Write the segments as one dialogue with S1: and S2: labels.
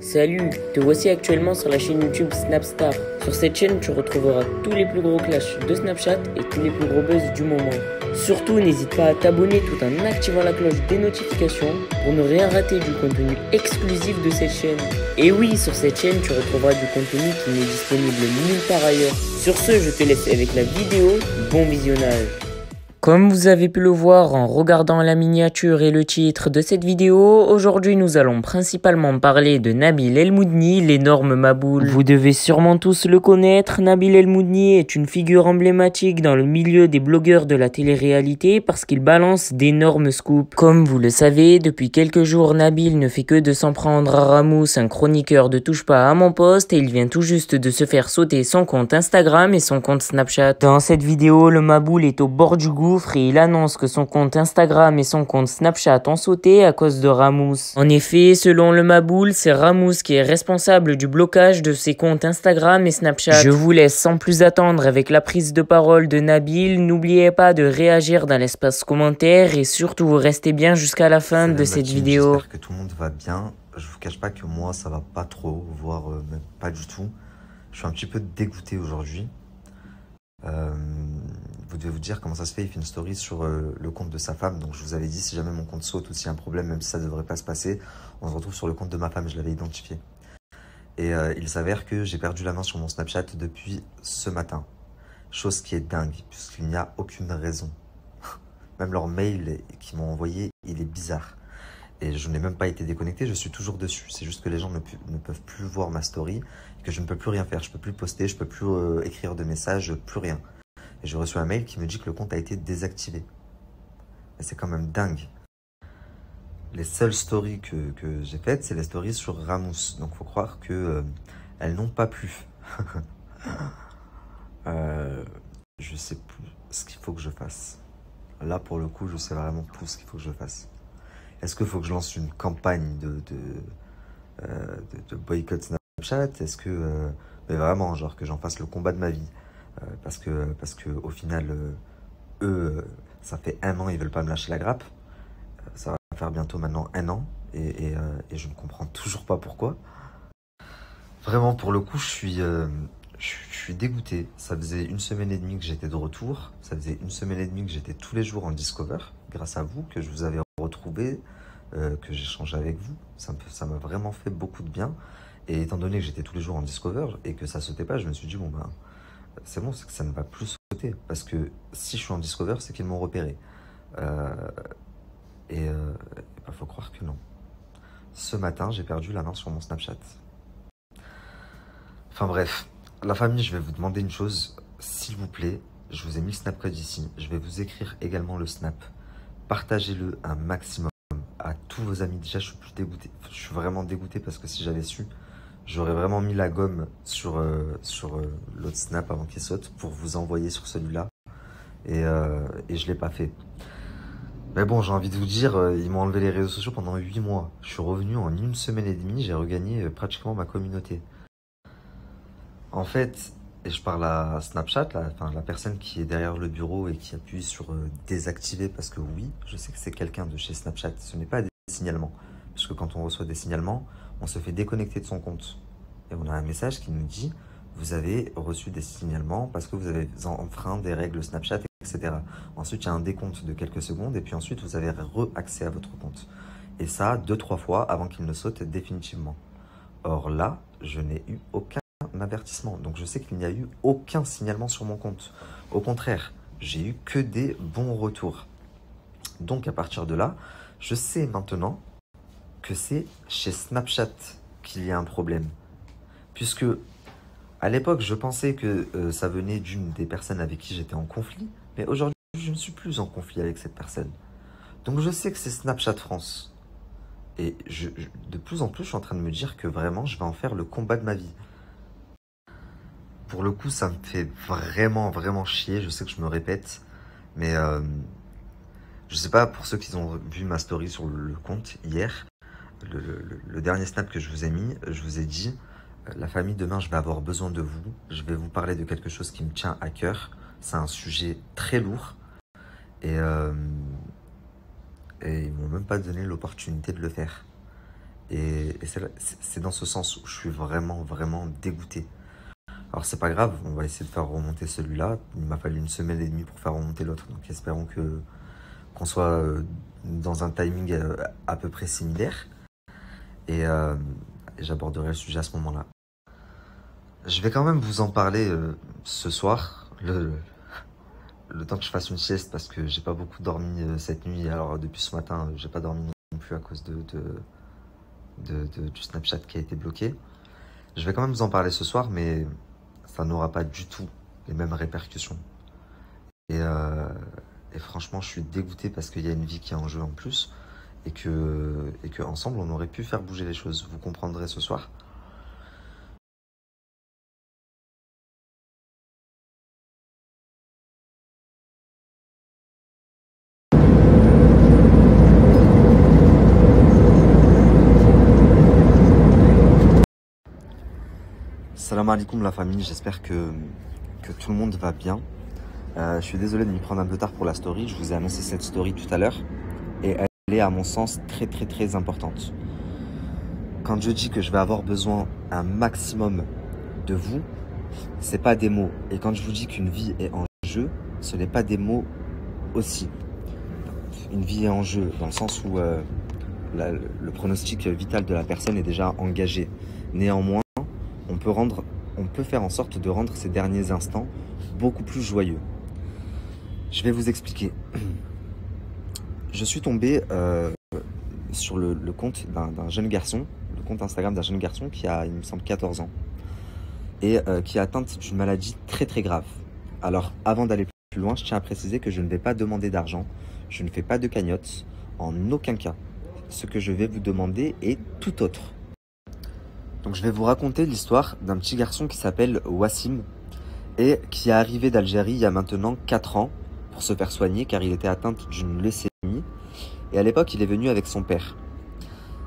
S1: Salut, te voici actuellement sur la chaîne YouTube Snapstar. Sur cette chaîne, tu retrouveras tous les plus gros clashs de Snapchat et tous les plus gros buzz du moment. Surtout, n'hésite pas à t'abonner tout en activant la cloche des notifications pour ne rien rater du contenu exclusif de cette chaîne. Et oui, sur cette chaîne, tu retrouveras du contenu qui n'est disponible nulle part ailleurs. Sur ce, je te laisse avec la vidéo. Bon visionnage. Comme vous avez pu le voir en regardant la miniature et le titre de cette vidéo, aujourd'hui nous allons principalement parler de Nabil El Moudni, l'énorme Maboul. Vous devez sûrement tous le connaître, Nabil El Moudni est une figure emblématique dans le milieu des blogueurs de la télé-réalité parce qu'il balance d'énormes scoops. Comme vous le savez, depuis quelques jours, Nabil ne fait que de s'en prendre à Ramous, un chroniqueur de Touche pas à mon poste, et il vient tout juste de se faire sauter son compte Instagram et son compte Snapchat. Dans cette vidéo, le Maboul est au bord du gouffre et il annonce que son compte Instagram et son compte Snapchat ont sauté à cause de Ramous. En effet, selon le Maboul, c'est Ramous qui est responsable du blocage de ses comptes Instagram et Snapchat. Je vous laisse sans plus attendre avec la prise de parole de Nabil. N'oubliez pas de réagir dans l'espace commentaire et surtout restez bien jusqu'à la fin de cette vidéo.
S2: J'espère que tout le monde va bien. Je vous cache pas que moi ça va pas trop, voire même pas du tout. Je suis un petit peu dégoûté aujourd'hui. Vous devez vous dire comment ça se fait, il fait une story sur le compte de sa femme. Donc je vous avais dit, si jamais mon compte saute ou s'il y a un problème, même si ça ne devrait pas se passer, on se retrouve sur le compte de ma femme, je l'avais identifié. Et il s'avère que j'ai perdu la main sur mon Snapchat depuis ce matin. Chose qui est dingue, puisqu'il n'y a aucune raison. Même leur mail qu'ils m'ont envoyé, il est bizarre. Et je n'ai même pas été déconnecté, je suis toujours dessus. C'est juste que les gens ne peuvent plus voir ma story, et que je ne peux plus rien faire. Je ne peux plus poster, je ne peux plus écrire de messages, plus rien. Et j'ai reçu un mail qui me dit que le compte a été désactivé. Et c'est quand même dingue. Les seules stories que j'ai faites, c'est les stories sur Ramous. Donc il faut croire que elles n'ont pas plu. Je sais plus ce qu'il faut que je fasse. Là, pour le coup, je sais vraiment plus ce qu'il faut que je fasse. Est-ce qu'il faut que je lance une campagne de boycott Snapchat? Est-ce que... mais vraiment, genre que j'en fasse le combat de ma vie? Parce que au final, eux, ça fait 1 an, ils veulent pas me lâcher la grappe. Ça va faire bientôt maintenant 1 an. Et je ne comprends toujours pas pourquoi. Vraiment, pour le coup, je suis dégoûté. Ça faisait 1 semaine et demie que j'étais de retour. Ça faisait 1 semaine et demie que j'étais tous les jours en Discover. Grâce à vous, que je vous avais retrouvé, que j'échangeais avec vous. Ça m'a vraiment fait beaucoup de bien. Et étant donné que j'étais tous les jours en Discover et que ça sautait pas, je me suis dit, bon ben, c'est bon, c'est que ça ne va plus sauter. Parce que si je suis en Discover, c'est qu'ils m'ont repéré. Il faut croire que non. Ce matin, j'ai perdu la main sur mon Snapchat. Enfin bref, la famille, je vais vous demander une chose. S'il vous plaît, je vous ai mis le Snapcode ici. Je vais vous écrire également le Snap. Partagez-le un maximum à tous vos amis. Déjà, je suis plus dégoûté. Je suis vraiment dégoûté parce que si j'avais su, j'aurais vraiment mis la gomme sur l'autre Snap avant qu'il saute pour vous envoyer sur celui-là. Et je ne l'ai pas fait. Mais bon, j'ai envie de vous dire, ils m'ont enlevé les réseaux sociaux pendant 8 mois. Je suis revenu en 1 semaine et demie, j'ai regagné pratiquement ma communauté. En fait, et je parle à Snapchat, la personne qui est derrière le bureau et qui appuie sur désactiver, parce que oui, je sais que c'est quelqu'un de chez Snapchat, ce n'est pas des signalements. Parce que quand on reçoit des signalements, on se fait déconnecter de son compte. Et on a un message qui nous dit, vous avez reçu des signalements parce que vous avez enfreint des règles Snapchat, etc. Ensuite, il y a un décompte de quelques secondes et puis ensuite, vous avez re-accès à votre compte. Et ça, 2-3 fois avant qu'il ne saute définitivement. Or là, je n'ai eu aucun avertissement. Donc je sais qu'il n'y a eu aucun signalement sur mon compte. Au contraire, j'ai eu que des bons retours. Donc à partir de là, je sais maintenant que c'est chez Snapchat qu'il y a un problème. Puisque à l'époque, je pensais que ça venait d'une des personnes avec qui j'étais en conflit. Mais aujourd'hui, je ne suis plus en conflit avec cette personne. Donc je sais que c'est Snapchat France. Et de plus en plus, je suis en train de me dire que vraiment, je vais en faire le combat de ma vie. Pour le coup, ça me fait vraiment, vraiment chier. Je sais que je me répète. Mais je sais pas, pour ceux qui ont vu ma story sur le compte hier, le dernier snap que je vous ai mis, je vous ai dit, la famille, demain, je vais avoir besoin de vous. Je vais vous parler de quelque chose qui me tient à cœur. C'est un sujet très lourd. Et ils m'ont même pas donné l'opportunité de le faire. Et c'est dans ce sens où je suis vraiment, vraiment dégoûté. Alors c'est pas grave, on va essayer de faire remonter celui-là. Il m'a fallu 1 semaine et demie pour faire remonter l'autre. Donc espérons qu'on soit dans un timing à peu près similaire. Et j'aborderai le sujet à ce moment-là. Je vais quand même vous en parler ce soir, le temps que je fasse une sieste, parce que j'ai pas beaucoup dormi cette nuit. Alors depuis ce matin, j'ai pas dormi non plus à cause du Snapchat qui a été bloqué. Je vais quand même vous en parler ce soir, mais ça n'aura pas du tout les mêmes répercussions. Et franchement, je suis dégoûté parce qu'il y a une vie qui est en jeu en plus, et que ensemble, on aurait pu faire bouger les choses. Vous comprendrez ce soir. Salam alaikum la famille, j'espère que tout le monde va bien. Je suis désolé de m'y prendre un peu tard pour la story, je vous ai annoncé cette story tout à l'heure et elle est à mon sens très très très importante. Quand je dis que je vais avoir besoin un maximum de vous, c'est pas des mots. Et quand je vous dis qu'une vie est en jeu, ce n'est pas des mots aussi. Une vie est en jeu dans le sens où le pronostic vital de la personne est déjà engagé. Néanmoins, on peut faire en sorte de rendre ces derniers instants beaucoup plus joyeux. Je vais vous expliquer. Je suis tombé sur le compte d'un jeune garçon, le compte Instagram d'un jeune garçon qui a, il me semble, 14 ans et qui est atteint d'une maladie très très grave. Alors, avant d'aller plus loin, je tiens à préciser que je ne vais pas demander d'argent, je ne fais pas de cagnotte, en aucun cas. Ce que je vais vous demander est tout autre. Donc je vais vous raconter l'histoire d'un petit garçon qui s'appelle Wassim et qui est arrivé d'Algérie il y a maintenant 4 ans pour se faire soigner car il était atteint d'une leucémie. Et à l'époque, il est venu avec son père.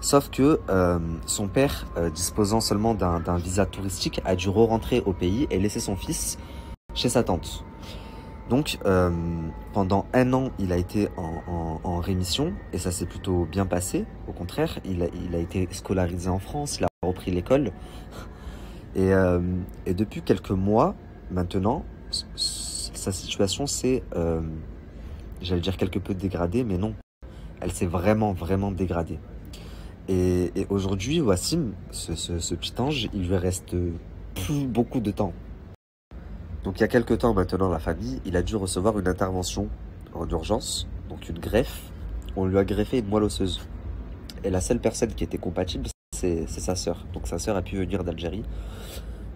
S2: Sauf que son père, disposant seulement d'un visa touristique, a dû re-rentrer au pays et laisser son fils chez sa tante. Donc pendant 1 an, il a été en rémission et ça s'est plutôt bien passé. Au contraire, il a été scolarisé en France, il a repris l'école. Et depuis quelques mois maintenant, sa situation s'est, j'allais dire quelque peu dégradée, mais non. Elle s'est vraiment, vraiment dégradée. Et aujourd'hui, Wassim, ce petit ange, il lui reste plus beaucoup de temps. Donc il y a quelques temps maintenant, la famille, il a dû recevoir une intervention en urgence, donc une greffe. On lui a greffé une moelle osseuse. Et la seule personne qui était compatible, c'est sa sœur. Donc sa sœur a pu venir d'Algérie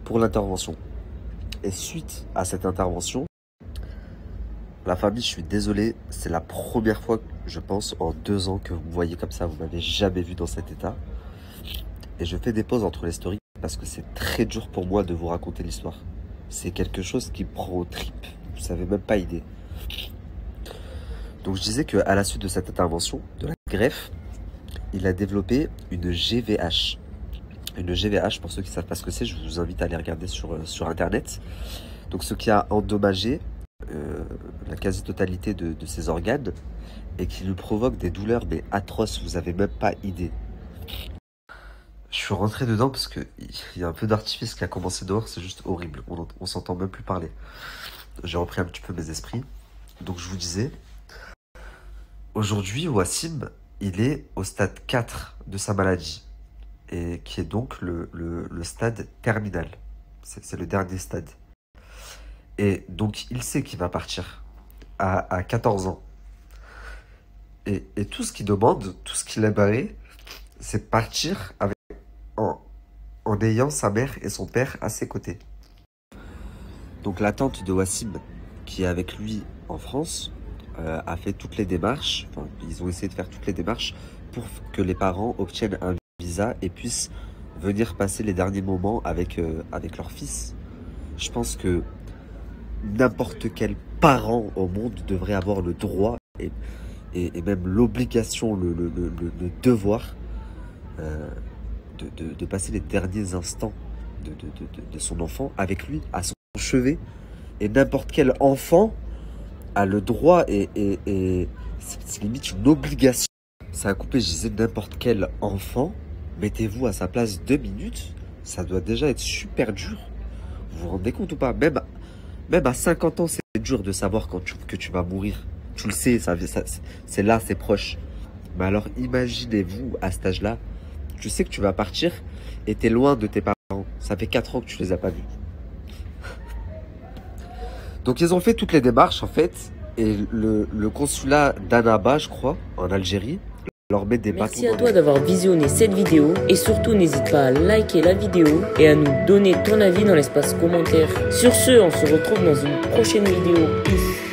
S2: pour l'intervention. Et suite à cette intervention, la famille, je suis désolé, c'est la première fois, je pense, en 2 ans que vous me voyez comme ça. Vous m'avez jamais vu dans cet état. Et je fais des pauses entre les stories parce que c'est très dur pour moi de vous raconter l'histoire. C'est quelque chose qui me prend aux tripes. Vous savez même pas idée. Donc je disais qu'à la suite de cette intervention, de la greffe, il a développé une GVH. Une GVH, pour ceux qui ne savent pas ce que c'est, je vous invite à aller regarder sur Internet. Donc ce qui a endommagé la quasi-totalité de ses organes et qui lui provoque des douleurs mais atroces, vous n'avez même pas idée. Je suis rentré dedans parce qu'il y a un peu d'artifice qui a commencé dehors, c'est juste horrible, on s'entend même plus parler. J'ai repris un petit peu mes esprits. Donc je vous disais, aujourd'hui Wassim, il est au stade 4 de sa maladie, et qui est donc le stade terminal. C'est le dernier stade. Et donc il sait qu'il va partir à 14 ans. Et tout ce qu'il demande, tout ce qu'il aimerait, c'est partir avec, en ayant sa mère et son père à ses côtés. Donc la tante de Wassim, qui est avec lui en France, a fait toutes les démarches, enfin ils ont essayé de faire toutes les démarches pour que les parents obtiennent un visa et puissent venir passer les derniers moments avec leur fils. Je pense que n'importe quel parent au monde devrait avoir le droit et même l'obligation, le devoir de passer les derniers instants de son enfant avec lui, à son chevet. Et n'importe quel enfant a le droit et c'est limite une obligation. Ça a coupé, je disais n'importe quel enfant, Mettez-vous à sa place 2 minutes, ça doit déjà être super dur. Vous vous rendez compte ou pas? Même à 50 ans, c'est dur de savoir que tu vas mourir. Tu le sais, c'est là, c'est proche. Mais alors imaginez-vous à cet âge-là, tu sais que tu vas partir et t'es loin de tes parents. Ça fait 4 ans que tu les as pas vus. Donc ils ont fait toutes les démarches en fait. Et le consulat d'Annaba, je crois, en Algérie, leur met des bâtons.
S1: Merci à toi d'avoir visionné cette vidéo et surtout n'hésite pas à liker la vidéo et à nous donner ton avis dans l'espace commentaire. Sur ce, on se retrouve dans une prochaine vidéo. Peace.